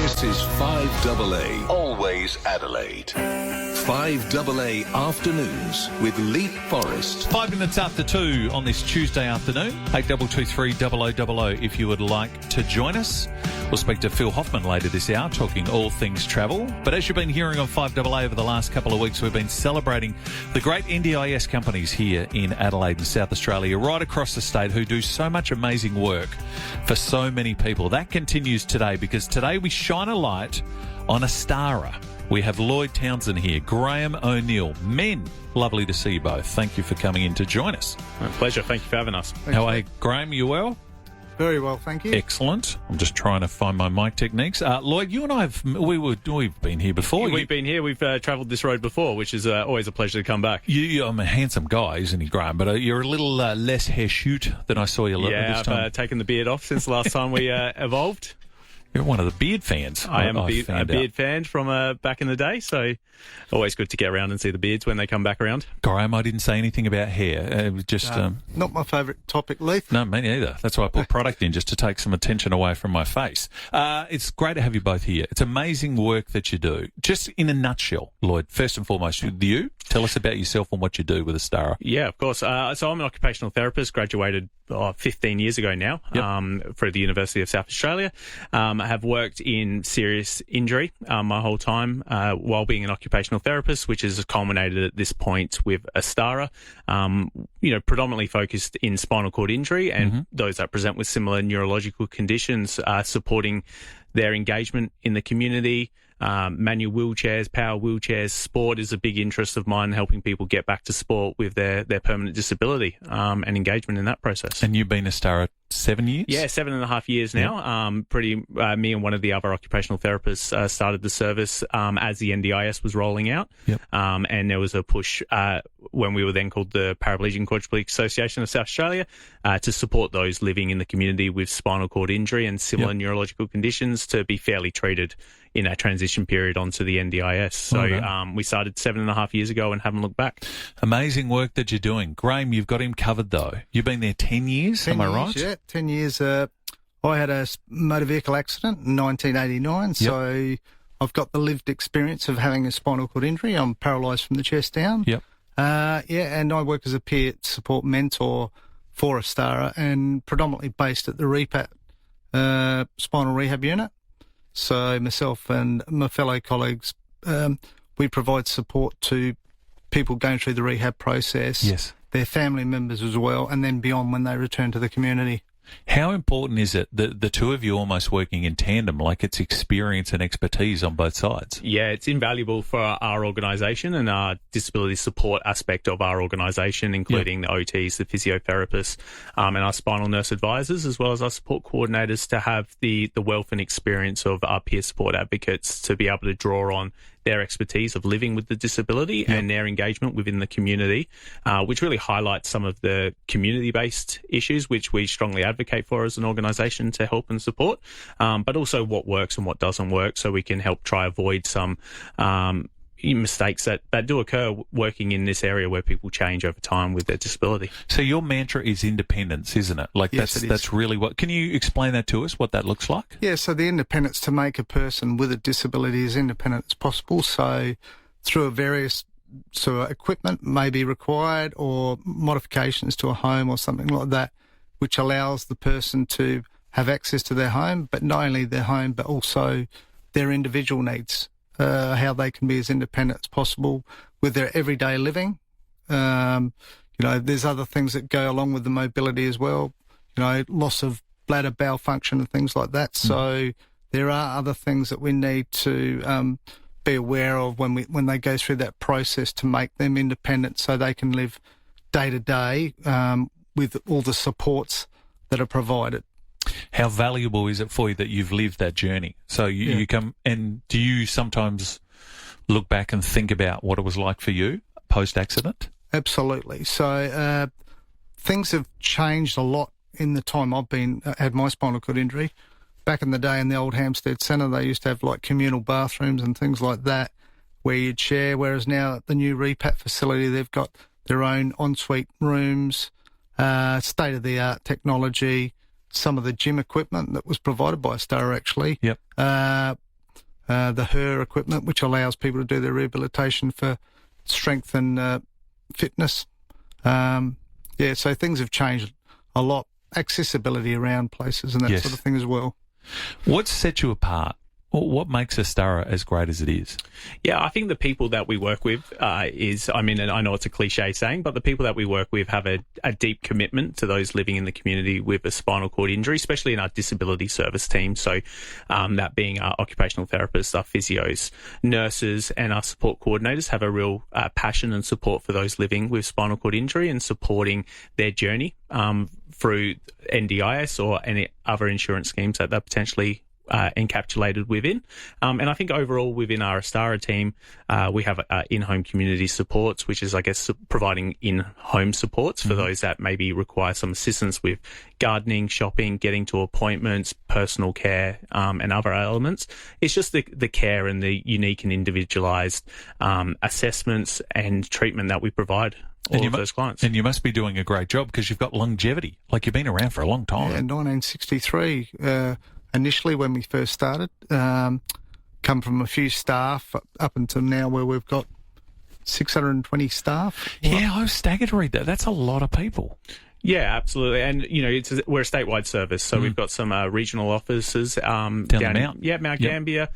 This is 5AA, always Adelaide. 5AA Afternoons with Leith Forrest. 5 minutes after 2 on this Tuesday afternoon. 8223 0000 if you would like to join us. We'll speak to Phil Hoffman later this hour, talking all things travel. But as you've been hearing on 5AA over the last couple of weeks, we've been celebrating the great NDIS companies here in Adelaide and South Australia, right across the state, who do so much amazing work for so many people. That continues today, because today we shine a light on Estara. We have Lloyd Townsend here, Graham O'Neill. Men, lovely to see you both. Thank you for coming in to join us. My pleasure. Thank you for having us. How are you, Graham? You well? Very well, thank you. Excellent. I'm just trying to find my mic techniques. Lloyd, you and I we've been here before. We've been here. We've travelled this road before, which is always a pleasure to come back. I'm a handsome guy, isn't he, Graham? But you're a little less hair-shoot than I saw you this time. I've taken the beard off since the last time we evolved. You're one of the beard fans. I am a beard fan from back in the day, so always good to get around and see the beards when they come back around. Graham, I didn't say anything about hair. It was just... not my favourite topic, Leith. No, me neither. That's why I put product in, just to take some attention away from my face. It's great to have you both here. It's amazing work that you do. Just in a nutshell, Lloyd, first and foremost, you tell us about yourself and what you do with Estara. Yeah, of course. So I'm an occupational therapist, graduated 15 years ago now, for the University of South Australia. I have worked in serious injury my whole time while being an occupational therapist, which has culminated at this point with Estara, predominantly focused in spinal cord injury and those that present with similar neurological conditions, supporting their engagement in the community. Manual wheelchairs, power wheelchairs, sport is a big interest of mine, helping people get back to sport with their permanent disability and engagement in that process. And you've been Estara 7 years? Yeah, 7.5 years now. Me and one of the other occupational therapists started the service as the NDIS was rolling out. And there was a push when we were then called the Paraplegic and Quadriplegic Association of South Australia to support those living in the community with spinal cord injury and similar neurological conditions to be fairly treated in our transition period onto the NDIS. So we started 7.5 years ago and haven't looked back. Amazing work that you're doing. Graham, you've got him covered though. You've been there 10 years, am I right? Yeah, 10 years. I had a motor vehicle accident in 1989, so I've got the lived experience of having a spinal cord injury. I'm paralysed from the chest down. And I work as a peer support mentor for Estara and predominantly based at the REPAT spinal rehab unit. So myself and my fellow colleagues, we provide support to people going through the rehab process, their family members as well, and then beyond when they return to the community. How important is it that the two of you almost working in tandem, like it's experience and expertise on both sides? Yeah, it's invaluable for our organisation and our disability support aspect of our organisation, including the OTs, the physiotherapists, and our spinal nurse advisors, as well as our support coordinators, to have the wealth and experience of our peer support advocates to be able to draw on their expertise of living with the disability and their engagement within the community, which really highlights some of the community-based issues which we strongly advocate for as an organisation to help and support, but also what works and what doesn't work, so we can help try avoid some mistakes that do occur working in this area where people change over time with their disability. So your mantra is independence, isn't it? That's really what... Can you explain that to us, what that looks like? Yeah, so the independence to make a person with a disability as independent as possible. So through various sort of equipment may be required or modifications to a home or something like that, which allows the person to have access to their home, but not only their home, but also their individual needs. How they can be as independent as possible with their everyday living. There's other things that go along with the mobility as well, loss of bladder, bowel function and things like that. So there are other things that we need to be aware of when they go through that process to make them independent so they can live day to day with all the supports that are provided. How valuable is it for you that you've lived that journey? So you come, and do you sometimes look back and think about what it was like for you post-accident? Absolutely. So things have changed a lot in the time I've had my spinal cord injury. Back in the day in the old Hampstead Centre, they used to have like communal bathrooms and things like that where you'd share, whereas now at the new REPAT facility, they've got their own ensuite rooms, state-of-the-art technology, some of the gym equipment that was provided by Estara actually. the HER equipment, which allows people to do their rehabilitation for strength and fitness. So things have changed a lot. Accessibility around places and that sort of thing as well. What sets you apart? What makes Estara as great as it is? Yeah, I think the people that we work with and I know it's a cliche saying, but the people that we work with have a deep commitment to those living in the community with a spinal cord injury, especially in our disability service team. So that being our occupational therapists, our physios, nurses, and our support coordinators have a real passion and support for those living with spinal cord injury and supporting their journey through NDIS or any other insurance schemes that they're potentially encapsulated within. And I think overall within our Estara team, we have in-home community supports, which is, I guess, providing in-home supports for those that maybe require some assistance with gardening, shopping, getting to appointments, personal care, and other elements. It's just the care and the unique and individualised assessments and treatment that we provide all of those clients. And you must be doing a great job because you've got longevity. Like, you've been around for a long time. Yeah, 1963. Initially, when we first started, come from a few staff up until now where we've got 620 staff. Yeah, I was staggered to read that. That's a lot of people. Yeah, absolutely. And, we're a statewide service, so we've got some regional offices down the Mount. Mount Gambier,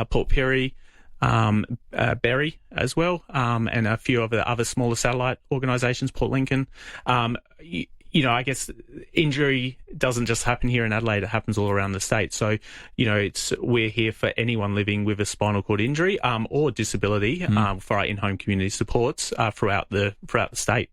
Port Pirie, Berry as well, and a few of the other smaller satellite organisations, Port Lincoln. I guess injury doesn't just happen here in Adelaide, it happens all around the state. So, we're here for anyone living with a spinal cord injury or disability for our in-home community supports throughout the state.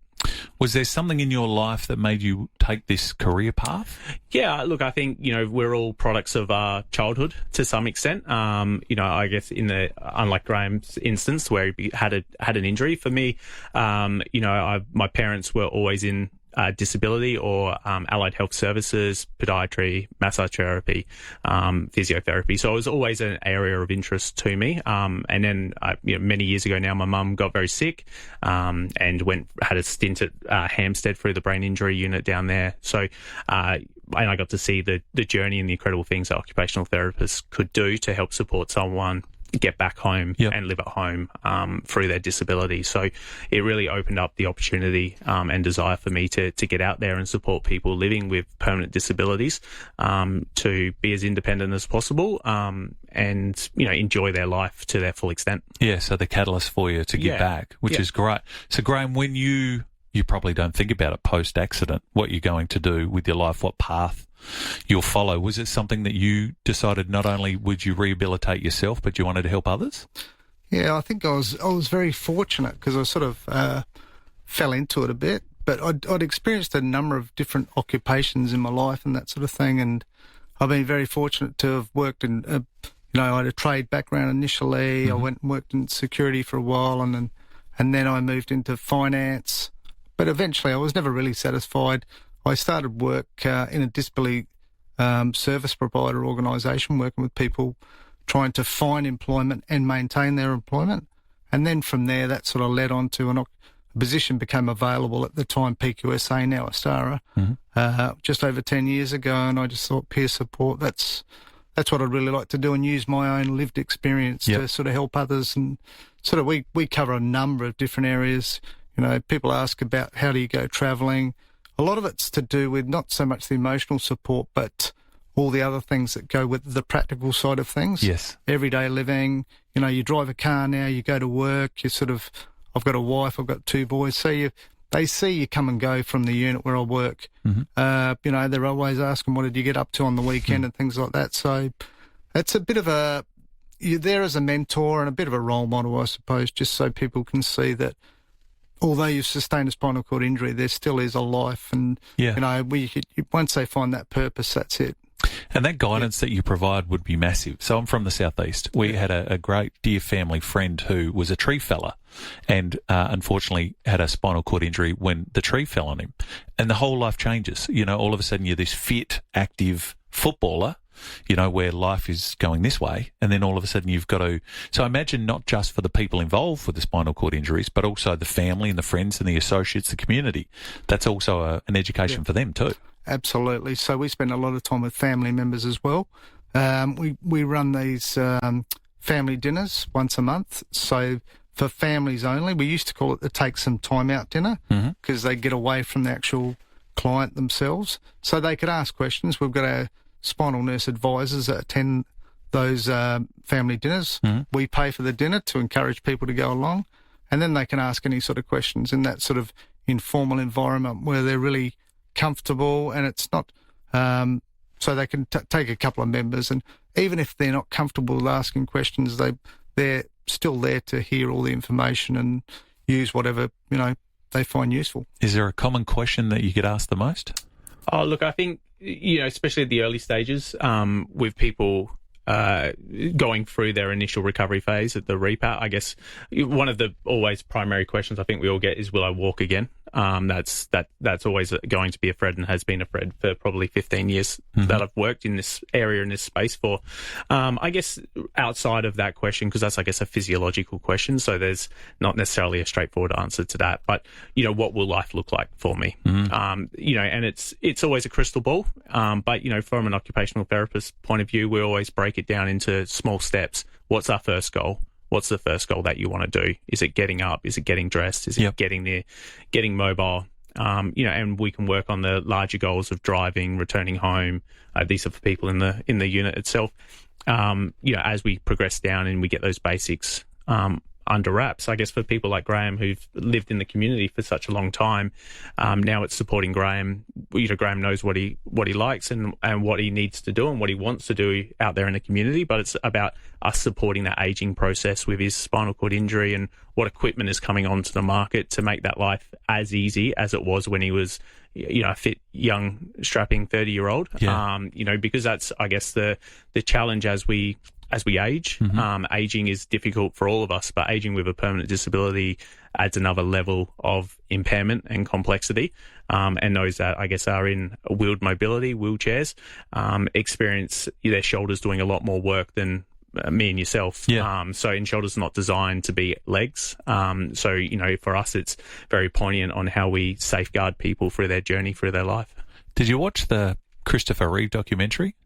Was there something in your life that made you take this career path? Yeah, look, I think, we're all products of our childhood to some extent. I guess unlike Graham's instance where he had an injury, for me, my parents were always in disability or allied health services, podiatry, massage therapy, physiotherapy. So it was always an area of interest to me. And then, many years ago now, my mum got very sick and had a stint at Hampstead through the brain injury unit down there. So and I got to see the journey and the incredible things that occupational therapists could do to help support someone get back home and live at home through their disability. So it really opened up the opportunity and desire for me to get out there and support people living with permanent disabilities to be as independent as possible and enjoy their life to their full extent. Yeah, so the catalyst for you to give back, which is great. So Graham, when you probably don't think about it post-accident, what you're going to do with your life, what path you'll follow. Was it something that you decided not only would you rehabilitate yourself, but you wanted to help others? Yeah, I think I was very fortunate because I sort of fell into it a bit. But I'd experienced a number of different occupations in my life and that sort of thing, and I've been very fortunate to have worked in. I had a trade background initially. I went and worked in security for a while, and then I moved into finance. But eventually, I was never really satisfied. I started work in a disability service provider organisation, working with people trying to find employment and maintain their employment. And then from there, that sort of led on to a position became available at the time, PQSA, now Estara, just over 10 years ago. And I just thought peer support, that's what I'd really like to do and use my own lived experience to sort of help others. And sort of we cover a number of different areas. People ask about how do you go travelling. A lot of it's to do with not so much the emotional support, but all the other things that go with the practical side of things. Yes. Everyday living. You drive a car now, you go to work, I've got a wife, I've got 2 boys. So they see you come and go from the unit where I work. They're always asking, what did you get up to on the weekend and things like that. So it's a bit of you're there as a mentor and a bit of a role model, I suppose, just so people can see that although you've sustained a spinal cord injury, there still is a life. And, once they find that purpose, that's it. And that guidance that you provide would be massive. So I'm from the southeast. We had a great dear family friend who was a tree feller and unfortunately had a spinal cord injury when the tree fell on him. And the whole life changes. All of a sudden you're this fit, active footballer, where life is going this way, and then all of a sudden you've got to... So I imagine not just for the people involved with the spinal cord injuries, but also the family and the friends and the associates, the community. That's also an education for them too. Absolutely. So we spend a lot of time with family members as well. We run these family dinners once a month. So for families only, we used to call it the Take Some Time Out dinner because they get away from the actual client themselves. So they could ask questions. We've got our spinal nurse advisors that attend those family dinners. We pay for the dinner to encourage people to go along, and then they can ask any sort of questions in that sort of informal environment where they're really comfortable, and it's not so they can take a couple of members, and even if they're not comfortable with asking questions, they're still there to hear all the information and use whatever they find useful. Is there a common question that you get asked the most? Oh, look, I think, especially at the early stages, with people going through their initial recovery phase at the repat, I guess one of the always primary questions I think we all get is, will I walk again? That's always going to be a thread and has been a thread for probably 15 years that I've worked in this area, in this space for. I guess outside of that question, because that's, I guess, a physiological question, so there's not necessarily a straightforward answer to that, but, what will life look like for me? And it's always a crystal ball, but, from an occupational therapist point of view, we always break it down into small steps. What's our first goal? What's the first goal that you want to do? Is it getting up? Is it getting dressed? Is it getting there, getting mobile? And we can work on the larger goals of driving, returning home. These are for people in the unit itself. As we progress down and we get those basics under wraps, I guess for people like Graham who've lived in the community for such a long time, now it's supporting Graham. Graham knows what he likes and what he needs to do and what he wants to do out there in the community, but it's about us supporting that aging process with his spinal cord injury and what equipment is coming onto the market to make that life as easy as it was when he was a fit, young, strapping 30-year-old. Because that's, I guess, the challenge as we age. Aging is difficult for all of us, but aging with a permanent disability adds another level of impairment and complexity. And those that, I guess, are in wheeled mobility, wheelchairs, experience their shoulders doing a lot more work than me and yourself. So in shoulders not designed to be legs. So, for us, it's very poignant on how we safeguard people through their journey, through their life. Did you watch the Christopher Reeve documentary?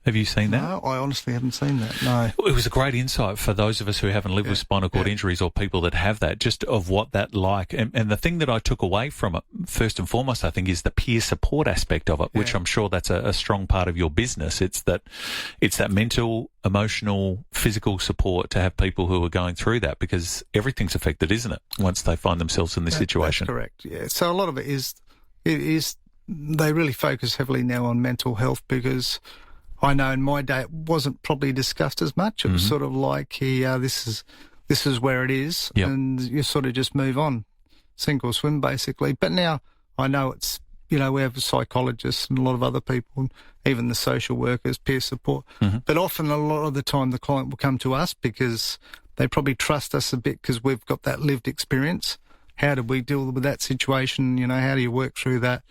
Have you seen that? No, I honestly haven't seen that, no. It was a great insight for those of us who haven't lived with spinal cord injuries or people that have that, just of what that like. And the thing that I took away from it, first and foremost, I think, is the peer support aspect of it, which I'm sure that's a strong part of your business. It's that mental, emotional, physical support to have people who are going through that, because everything's affected, isn't it, once they find themselves in this situation? That's correct, yeah. So a lot of it is they really focus heavily now on mental health, because I know in my day it wasn't probably discussed as much. It was sort of like, this is where it is, and you sort of just move on, sink or swim, basically. But now I know it's, we have psychologists and a lot of other people, and even the social workers, peer support. But often, a lot of the time, the client will come to us because they probably trust us a bit because we've got that lived experience. How did we deal with that situation? How do you work through that?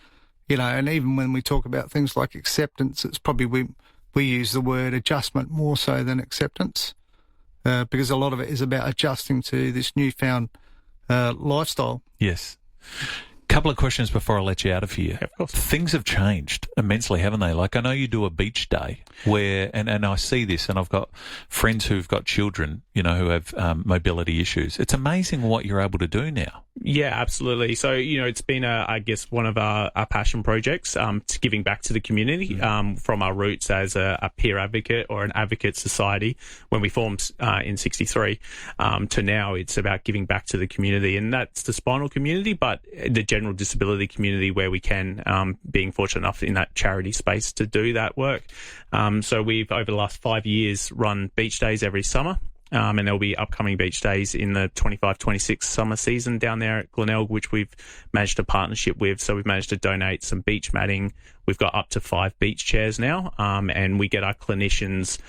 And even when we talk about things like acceptance, it's probably we use the word adjustment more so than acceptance, because a lot of it is about adjusting to this newfound lifestyle. Yes. Couple of questions before I let you out of here. Of course. Things have changed immensely, haven't they? Like, I know you do a beach day where, and I see this, and I've got friends who've got children, who have mobility issues. It's amazing what you're able to do now. Yeah, absolutely. So, it's been, I guess, one of our passion projects, to giving back to the community, from our roots as a peer advocate or an advocate society when we formed in 63, to now it's about giving back to the community. And that's the spinal community, but the general disability community where we can, being fortunate enough in that charity space to do that work. So we've, over the last 5 years, run beach days every summer. And there'll be upcoming beach days in the 25-26 summer season down there at Glenelg, which we've managed a partnership with. So we've managed to donate some beach matting. We've got up to 5 beach chairs now, and we get our clinicians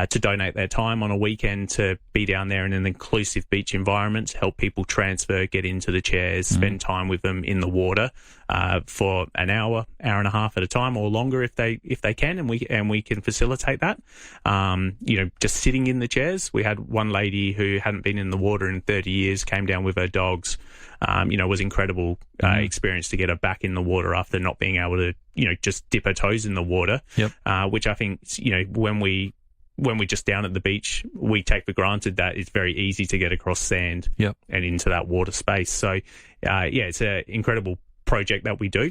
to donate their time on a weekend to be down there in an inclusive beach environment, to help people transfer, get into the chairs, spend time with them in the water for an hour and a half at a time, or longer if they can, and we can facilitate that. Just sitting in the chairs. We had one lady who hadn't been in the water in 30 years, came down with her dogs. Was incredible experience to get her back in the water after not being able to, just dip her toes in the water. Which I think, when we when we're just down at the beach, we take for granted that it's very easy to get across sand and into that water space. So, it's an incredible project that we do.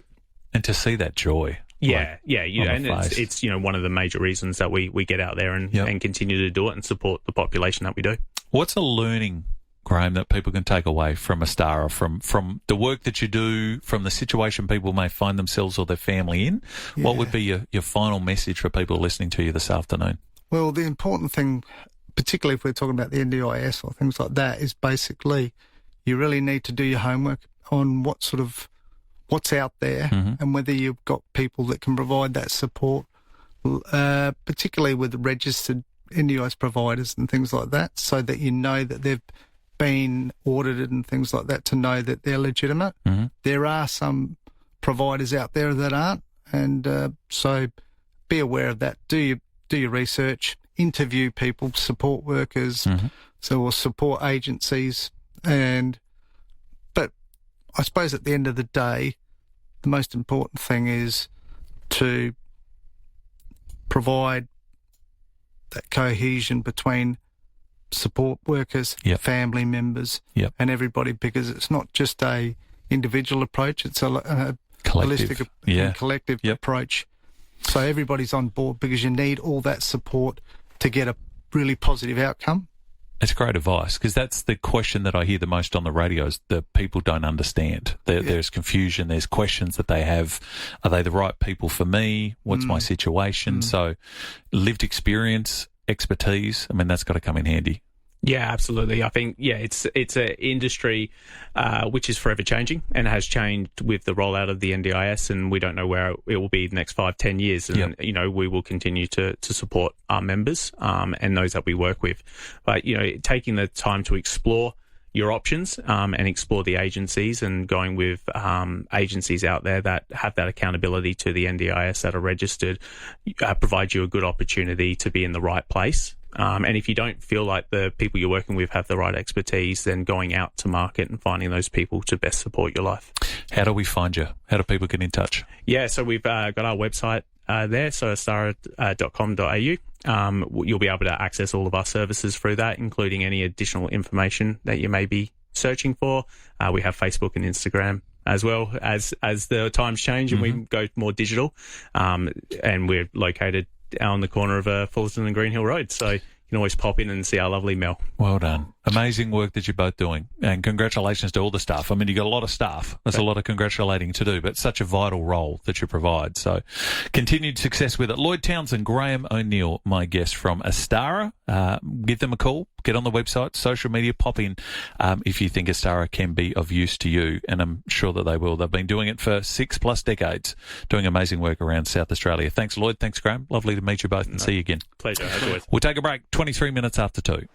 And to see that joy. And it's one of the major reasons that we get out there and continue to do it and support the population that we do. What's a learning, Graham, that people can take away from Estara, from the work that you do, from the situation people may find themselves or their family in? Yeah. What would be your final message for people listening to you this afternoon? Well, the important thing, particularly if we're talking about the NDIS or things like that, is basically you really need to do your homework on what's out there and whether you've got people that can provide that support, particularly with registered NDIS providers and things like that, so that you know that they've been audited and things like that to know that they're legitimate. Mm-hmm. There are some providers out there that aren't, and so be aware of that. Do your research, interview people, support workers, or support agencies, but I suppose at the end of the day, the most important thing is to provide that cohesion between support workers, family members, and everybody, because it's not just a individual approach, it's a holistic and collective approach. So everybody's on board, because you need all that support to get a really positive outcome. It's great advice, because that's the question that I hear the most on the radio is that people don't understand. There's confusion, there's questions that they have. Are they the right people for me? What's my situation? So lived experience, expertise, I mean, that's got to come in handy. Yeah, absolutely. I think, it's an industry which is forever changing and has changed with the rollout of the NDIS, and we don't know where it will be the next 5-10 years. And, we will continue to support our members and those that we work with. But, taking the time to explore your options and explore the agencies, and going with agencies out there that have that accountability to the NDIS that are registered provides you a good opportunity to be in the right place. And if you don't feel like the people you're working with have the right expertise, then going out to market and finding those people to best support your life. How do we find you? How do people get in touch? Yeah, so we've got our website there, so estara.becauseyoumatter. You'll be able to access all of our services through that, including any additional information that you may be searching for. We have Facebook and Instagram as well, as the times change and we go more digital. And we're located on the corner of Fullerton and Green Hill Road. So you can always pop in and see our lovely Mel. Well done. Amazing work that you're both doing. And congratulations to all the staff. I mean, you've got a lot of staff. There's a lot of congratulating to do, but such a vital role that you provide. So continued success with it. Lloyd Townsend, Graham O'Neill, my guest from Estara. Give them a call. Get on the website, social media, pop in if you think Estara can be of use to you, and I'm sure that they will. They've been doing it for 6+ decades, doing amazing work around South Australia. Thanks, Lloyd. Thanks, Graham. Lovely to meet you both and see you again. Pleasure, as always. We'll take a break, 23 minutes after 2.